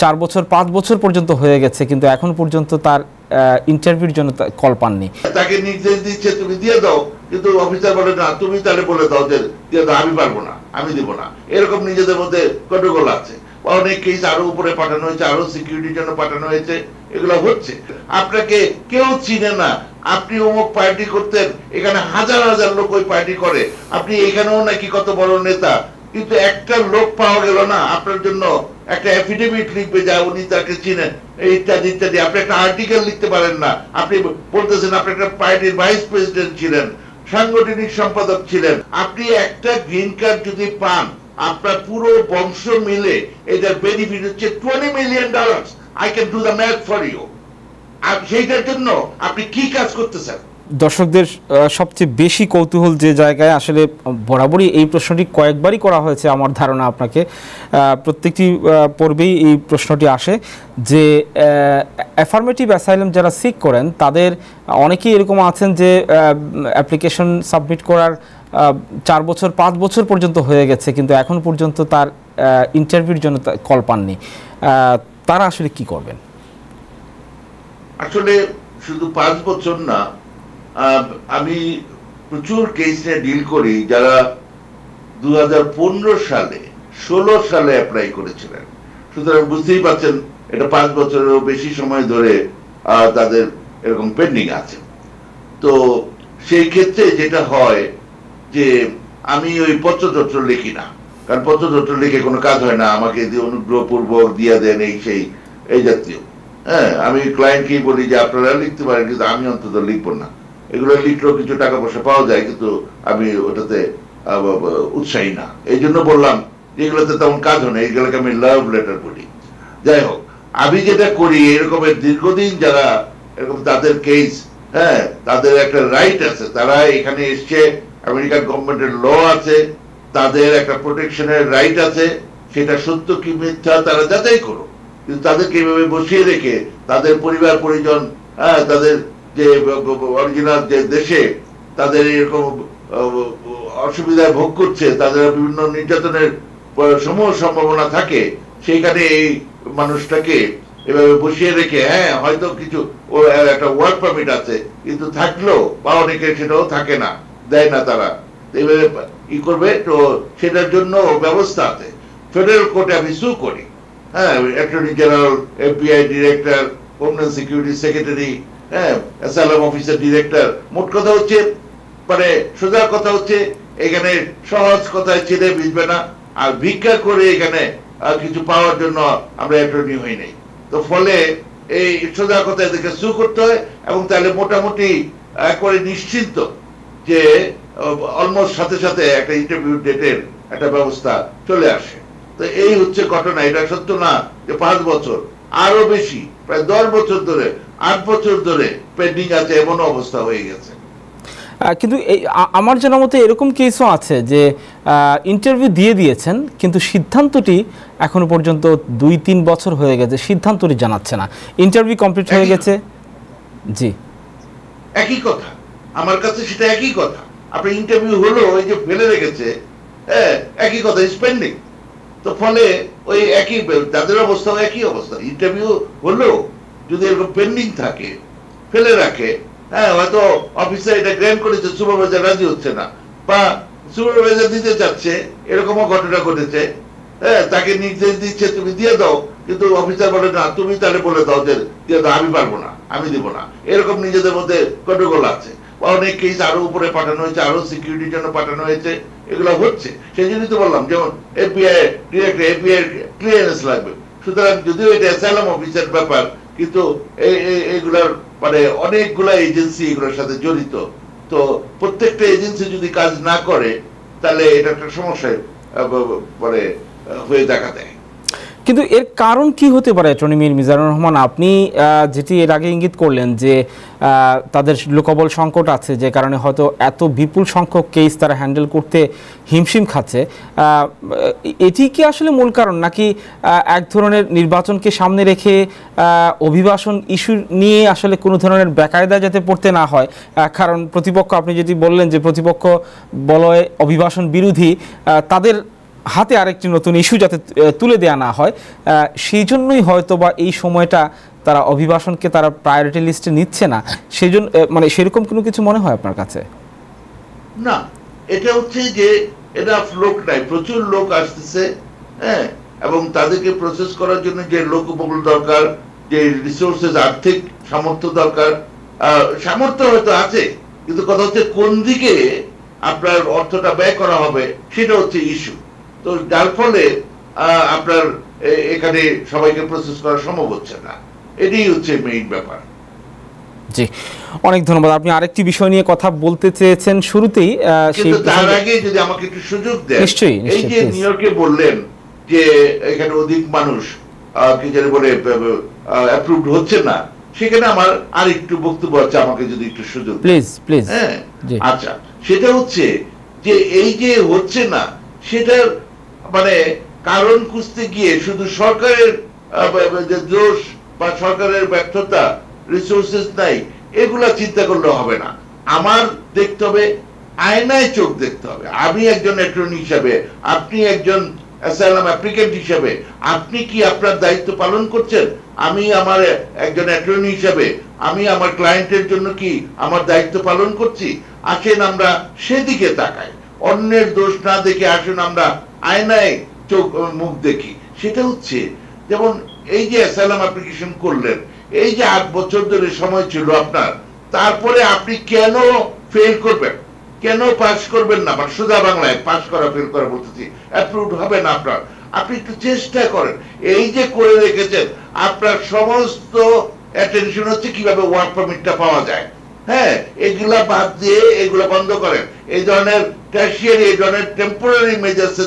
4 বছর 5 বছর পর্যন্ত হয়ে গেছে, কিন্তু এখন পর্যন্ত তার ইন্টারভিউর জন্য কল পাননি। তাকে নির্দেশ দিচ্ছে তুমি দিয়ে দাও, কিন্তু অফিসার বলে না, তুমি তাহলে বলে দাও যে দিয়ে দাও, আমি পারবো না, আমি দিব না। এরকম নিজেদের মধ্যে গন্ডগোল আছে। অনেক কেস আরো উপরে পাঠানো হয়েছে, আরো সিকিউরিটির জন্য পাঠানো হয়েছে, এগুলো হচ্ছে। আপনাকে কেউ চিনে না, আপনি অমুক পার্টি করতেন, এখানে হাজার হাজার লোক ওই পার্টি করে, আপনি এখানেও নাকি কত বড় নেতা, কিন্তু একটা লোক পাওয়া গেল না আপনার জন্য একটা অ্যাফিডেভিট লিখবে যা উনি তাকে চিনেন, ইত্যাদি ইত্যাদি। আপনি একটা আর্টিকেল লিখতে পারেন না, আপনি বলতেছেন আপনি একটা পার্টির ভাইস প্রেসিডেন্ট ছিলেন, সাংগঠনিক সম্পাদক ছিলেন। আপনি একটা গ্রিন কার্ড যদি পান, আপনার পুরো বংশ মিলে এটার বেনিফিট হচ্ছে $20 million. I can do the math for you. আর সেইটার জন্য আপনি কি কাজ করতেছেন? দর্শকদের সবচেয়ে বেশি কৌতূহল যে জায়গায়, আসলে বরাবরই এই প্রশ্নটি কয়েকবারই করা হয়েছে আমার ধারণা, আপনাকে প্রত্যেকটি পর্বেই এই প্রশ্নটি আসে যে অ্যাফার্মেটিভ অ্যাসাইলাম যারা সিক করেন তাদের অনেকেই এরকম আছেন যে অ্যাপ্লিকেশন সাবমিট করার 4 বছর 5 বছর পর্যন্ত হয়ে গেছে, কিন্তু এখন পর্যন্ত তার ইন্টারভিউর জন্য কল পাননি। তারা আসলে কি করবেন? আসলে শুধু 5 বছর না, আমি প্রচুর কেস নিয়ে ডিল করি যারা 2015 সালে 16 সালে অ্যাপ্লাই করেছিলেন। সুতরাং বুঝতেই পারছেন এটা 5 বছরেরও বেশি সময় ধরে তাদের এরকম পেন্ডিং আছে। তো সেই ক্ষেত্রে যেটা হয় যে আমি ওই পত্রতত্র লিখি না, কারণ পত্রতত্র লিখে কোনো কাজ হয় না, আমাকে অনুগ্রহপূর্বক দিয়ে দেন এই সেই এই জাতীয়। হ্যাঁ, আমি ক্লায়েন্টকেই বলি যে আপনারা লিখতে পারেন, কিন্তু আমি অন্তত লিখবো না। এগুলো লিখলেও কিছু টাকা পয়সা পাওয়া যায়, কিন্তু আমি ওটাতে উৎসাহী না। এই জন্য বললাম যে এগুলোতে তেমন কাজ হয় না, এগুলোকে আমি লাভ লেটার বলি। যাই হোক, আমি যেটা করি, এরকমের দীর্ঘদিন যারা এরকম তাদের কেস, হ্যাঁ, তাদের একটা রাইট আছে, তারা এখানে এসছে, আমেরিকান গভর্নমেন্টের ল আছে, তাদের একটা প্রোটেকশনের রাইট আছে, সেটা সত্য কি মিথ্যা তারা যাচাই করো। কিন্তু তাদেরকে এইভাবে বসিয়ে রেখে তাদের পরিবার পরিজন, হ্যাঁ, তাদের যে অরিজিনাল যে দেশে তাদের এরকম অসুবিধায় ভোগ করছে, তাদের বিভিন্ন নির্যাতনের সমূহ সম্ভাবনা থাকে, সেইখানে এই মানুষটাকে এভাবে বসিয়ে রেখে, হ্যাঁ, হয়তো কিছু একটা ওয়ার্ক পারমিট আছে, কিন্তু থাকলেও বা অনেকে সেটাও থাকে না, দেয় না তারা, এইভাবে ই করবে। তো সেটার জন্য ব্যবস্থা আছে। ফেডারেল কোর্টে আমি সু করি, হ্যাঁ, attorney general, FBI director, homeland security secretary, হ্যাঁ, অ্যাসাইলাম অফিসার ডিরেক্টর। মোট কথা হচ্ছে, মানে সোজা কথা হচ্ছে, এখানে সহজ কথায় ছেলে বুঝবে না, আর ভিক্ষা করে এখানে কিছু পাওয়ার জন্য আমরা অ্যাটর্নি হই নাই। তো ফলে এই সোজা কথা এদেরকে সু করতে হয়, এবং তাহলে মোটামুটি একবারে নিশ্চিন্ত যে অলমোস্ট সাথে সাথে একটা ইন্টারভিউ ডেটের একটা ব্যবস্থা চলে আসে। তো এই হচ্ছে ঘটনা। এটা সত্য না যে 5 বছর, আরো বেশি, প্রায় 10 বছর ধরে, 8 বছর ধরে পেন্ডিং আছে, এমন অবস্থা হয়ে গেছে। কিন্তু আমার জানা মতে এরকম কেসও আছে যে ইন্টারভিউ দিয়ে দিয়েছেন, কিন্তু সিদ্ধান্তটি এখনো পর্যন্ত 2-3 বছর হয়ে গেছে, সিদ্ধান্তটি জানাচ্ছে না, ইন্টারভিউ কমপ্লিট হয়ে গেছে। জি, একই কথা আমার কাছে, সেটা একই কথা। আপনার ইন্টারভিউ হলো, ওই যে ফেলে রেখেছে, হ্যাঁ, একই কথা, পেন্ডিং। তো ফলে ওই একই, তাদের অবস্থাও একই অবস্থা। ইন্টারভিউ হলো যদি এরকম পেন্ডিং থাকে, ফেলে রাখে, হ্যাঁ, হয়তো অফিসার এটা গ্র্যান্ট করেছে, সুপারভাইজার রাজি হচ্ছে না, বা সুপারভাইজার দিতে চাচ্ছে, এরকমও ঘটনা ঘটেছে। হ্যাঁ, তাকে নির্দেশ দিচ্ছে তুমি দিয়ে দাও, কিন্তু অফিসার বলে না, তুমি তাহলে বলে দাও যে দিয়ে দাও, আমি পারবো না, আমি দিব না। এরকম নিজেদের মধ্যে গন্ডগোল আছে। অনেক কেস আরো উপরে পাঠানো হয়েছে, আরো সিকিউরিটির জন্য পাঠানো হয়েছে, এগুলো হচ্ছে। সেই জন্যই তো বললাম, যেমন এফবিআই ডিরেক্টর, এফবিআই ক্লিয়ারেন্স লাগবে। সুতরাং যদিও এটা অ্যাসাইলাম অফিসের ব্যাপার, কিন্তু এগুলার মানে অনেকগুলা এজেন্সি এগুলোর সাথে জড়িত। তো প্রত্যেকটা এজেন্সি যদি কাজ না করে, তাহলে এটা একটা সমস্যায় মানে হয়ে দেখা দেয়। কিন্তু এর কারণ কি হতে পারে অ্যাটর্নি মিজানুর রহমান? আপনি যেটি এর আগে ইঙ্গিত করলেন যে তাদের লোকবল সংকট আছে, যে কারণে হয়তো এত বিপুল সংখ্যক কেস তারা হ্যান্ডেল করতে হিমশিম খাচ্ছে, এটি কি আসলে মূল কারণ, নাকি এক ধরনের নির্বাচনকে সামনে রেখে অভিবাসন ইস্যু নিয়ে আসলে কোনো ধরনের বেকায়দা যাতে পড়তে না হয়? কারণ প্রতিপক্ষ, আপনি যেটি বললেন যে প্রতিপক্ষ বলয় অভিবাসন বিরোধী, তাদের হাতে আরেকটি নতুন ইস্যু যাতে তুলে দেওয়া না হয়, সেই জন্যই হয়তো বা এই সময়টা তারা অভিবাসনকে তারা প্রায়োরিটি লিস্টে নিচ্ছে না, সেই জন্য মানে সেরকম কোনো কিছু মনে হয় আপনার কাছে? না, এটা হচ্ছে যে এনাফ লোক নাই, প্রচুর লোক আসতেছে, হ্যাঁ, এবং তাদেরকে প্রসেস করার জন্য যে লোক উপকূল দরকার, যে রিসোর্সেস, আর্থিক সামর্থ্য দরকার, সামর্থ্য হয়তো আছে, কিন্তু কথা হচ্ছে কোন দিকে আপনার অর্থটা ব্যয় করা হবে সেটা হচ্ছে ইস্যু। তো যার ফলে আপনার এখানে সবাইকে প্রসেস করা সম্ভব হচ্ছে না, এটাই হচ্ছে মেইন ব্যাপার। জি, অনেক ধন্যবাদ। আপনি আরেকটি বিষয় নিয়ে কথা বলতে চেয়েছেন শুরুতেই, কিন্তু তার আগে যদি আমাকে একটু সুযোগ দেন। নিশ্চয়ই। এই যে নিউ ইয়র্কে বললেন যে এখানে অধিক মানুষ কি জানি বলে অ্যাপ্রুভড হচ্ছে না, সেখানে আমার আর একটু বক্তব্য আছে, আমাকে যদি একটু সুযোগ প্লিজ প্লিজ। হ্যাঁ, আচ্ছা, সেটা হচ্ছে যে এই যে হচ্ছে না সেটার মানে কারণ খুঁজতে গিয়ে শুধু সরকারের যে দোষ বা সরকারের ব্যর্থতা, রিসোর্সেস নাই, এগুলা চিন্তা করলে হবে না। আমার দেখতে হবে, আয়নায় চোখ দেখতে হবে। আমি একজন অ্যাটর্নি হিসাবে, আপনি একজন অ্যাসাইলাম অ্যাপ্লিকেন্ট হিসাবে, আপনি কি আপনার দায়িত্ব পালন করছেন? আমি আমার একজন অ্যাটর্নি হিসাবে আমি আমার ক্লায়েন্টের জন্য কি আমার দায়িত্ব পালন করছি? আসেন আমরা সেদিকে তাকাই, অন্যের দোষ না দেখে আসুন আমরা আয়নায় চোখ মুখ দেখি। সেটা হচ্ছে যেমন এই যে অ্যাসাইলাম অ্যাপ্লিকেশন করলেন, এই যে 8 বছর ধরে সময় ছিল আপনার, তারপরে আপনি কেন ফেল করবেন, কেন পাস করবেন না? মানে সোজা বাংলায় পাস করা ফেল করা বলতেছি, অ্যাপ্রুভড হবে না আপনার। আপনি একটু চেষ্টা করেন, এই যে করে রেখেছেন, আপনার সমস্ত অ্যাটেনশন হচ্ছে কিভাবে ওয়ার্ক পারমিটটা পাওয়া যায়। হ্যাঁ, এগুলা বাদ দিয়ে এগুলো বন্ধ করেন। এই ধরনের ক্যাশিয়ারি, এই ধরনের টেম্পোরারি মেজার্স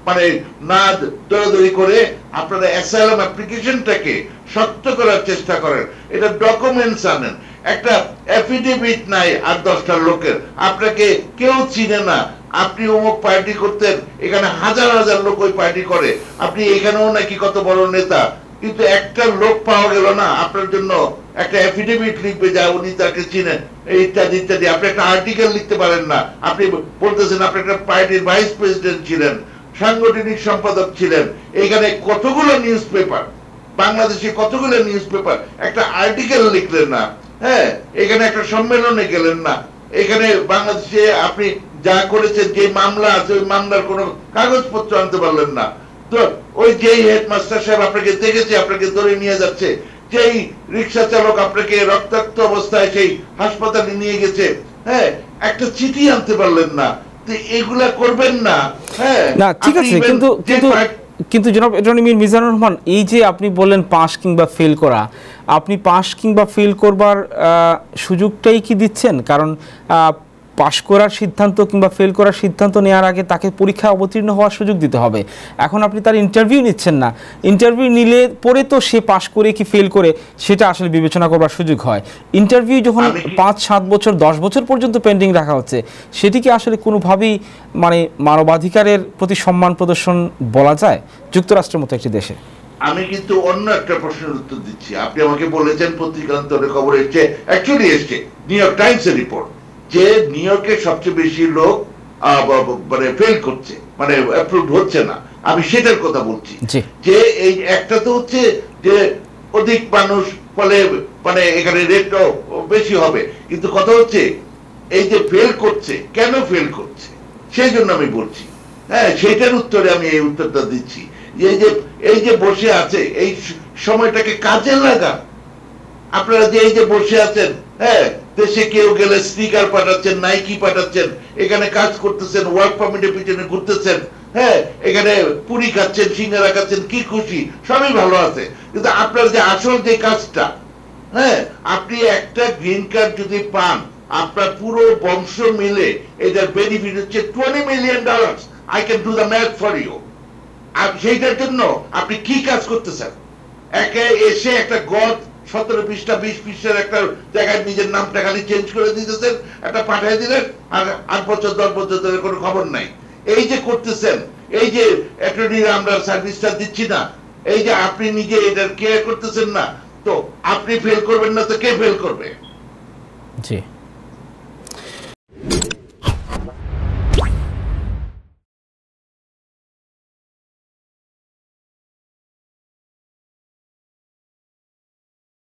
মানে না দৌড়াদৌড়ি করে আপনারা অ্যাসাইলাম অ্যাপ্লিকেশনটাকে শক্ত করার চেষ্টা করেন। এটা ডকুমেন্টস আনেন, একটা এফিডেভিট নাই আর 10টা লোকের, আপনাকে কেউ চিনে না, আপনি অমুক পার্টি করতেন, এখানে হাজার হাজার লোক ওই পার্টি করে, আপনি এখানেও নাকি কত বড় নেতা, কিন্তু একটা লোক পাওয়া গেল না আপনার জন্য একটা এফিডেভিট লিখবে যা উনি তাকে চিনেন, ইত্যাদি ইত্যাদি। আপনি একটা আর্টিকেল লিখতে পারেন না, আপনি বলতেছেন আপনি একটা পার্টির ভাইস প্রেসিডেন্ট ছিলেন, সাংগঠনিক সম্পাদক ছিলেন, এখানে কতগুলো নিউজ পেপার, বাংলাদেশে কতগুলো নিউজ পেপার, একটা আর্টিকেল লিখলেন না। হ্যাঁ, এখানে একটা সম্মেলনে গেলেন না, এখানে বাংলাদেশে আপনি যা করেছেন, যে মামলা আছে ওই মামলার কোনো কাগজপত্র আনতে পারলেন না। তো ওই যেই হেডমাস্টার সাহেব আপনাকে দেখেছে, আপনাকে ধরে নিয়ে যাচ্ছে, যেই রিক্সা চালক আপনাকে রক্তাক্ত অবস্থায় সেই হাসপাতালে নিয়ে গেছে, হ্যাঁ, একটা চিঠি আনতে পারলেন না। এগুলা করবেন না। হ্যাঁ, না, ঠিক আছে, কিন্তু জনাব অ্যাটর্নি মিজানুর রহমান, এই যে আপনি বললেন পাস কিংবা ফেল করা, আপনি পাস কিংবা ফেল করবার সুযোগটাই কি দিচ্ছেন? কারণ পাস করার সিদ্ধান্ত কিংবা ফেল করার সিদ্ধান্ত নেওয়ার আগে তাকে পরীক্ষায় অবতীর্ণ হওয়ার সুযোগ দিতে হবে। এখন আপনি তার ইন্টারভিউ নিচ্ছেন না, ইন্টারভিউ নিলে পরে তো সে পাস করে কি ফেল করে সেটা আসলে বিবেচনা করবার সুযোগ হয়। ইন্টারভিউ যখন 5-7 বছর 10 বছর পর্যন্ত পেন্ডিং রাখা হচ্ছে, সেটিকে আসলে কোনোভাবেই মানে মানবাধিকারের প্রতি সম্মান প্রদর্শন বলা যায় যুক্তরাষ্ট্রের মতো একটি দেশে? আমি কিন্তু অন্য একটা প্রশ্নের উত্তর দিচ্ছি। আপনি আমাকে বলেছেন পত্রিকান্তরে খবর এসছে, অ্যাকচুয়ালি এসছে নিউ ইয়র্ক টাইমসের রিপোর্ট, যে নিউ ইয়র্কের সবচেয়ে বেশি লোক মানে ফেল করছে, মানে অ্যাপ্রুভড হচ্ছে না। আমি সেটার কথা বলছি, যে এই একটা তো হচ্ছে যে অধিক মানুষ ফলে মানে এখানে রেটও বেশি হবে, কিন্তু কথা হচ্ছে এই যে ফেল করছে, কেন ফেল করছে সেই জন্য আমি বলছি। হ্যাঁ, সেটার উত্তরে আমি এই উত্তরটা দিচ্ছি। এই যে বসে আছে, এই সময়টাকে কাজে লাগান। আপনারা যে এই যে বসে আছেন, হ্যাঁ, দেশে কেউ গেলে স্টিকার পাঠাচ্ছেন, নাইকি পাঠাচ্ছেন, এখানে কাজ করতেছেন, ওয়ার্ক পারমিটের পিছনে ঘুরতেছেন, হ্যাঁ, এখানে পুরি খাচ্ছেন, সিঙ্গারা খাচ্ছেন, কি খুশি, সবই ভালো আছে। কিন্তু আপনার যে আসল যে কাজটা, হ্যাঁ, আপনি একটা গ্রিন কার্ড যদি পান, আপনার পুরো বংশ মিলে এটার বেনিফিট হচ্ছে $20 million. I can do the math for you. আর সেইটার জন্য আপনি কি কাজ করতেছেন? একে এসে একটা গদ 17 পৃষ্ঠা 20 পৃষ্ঠার একটা জায়গায় নিজের নামটা খালি চেঞ্জ করে দিতেছেন, একটা পাঠিয়ে দিলেন, আর 8 বছর 10 বছর ধরে কোনো খবর নাই। এই যে করতেছেন, এই যে অ্যাটর্নিরা আমরা সার্ভিসটা দিচ্ছি না, এই যে আপনি নিজে এটার কেয়ার করতেছেন না, তো আপনি ফেল করবেন না তো কে ফেল করবে? জি।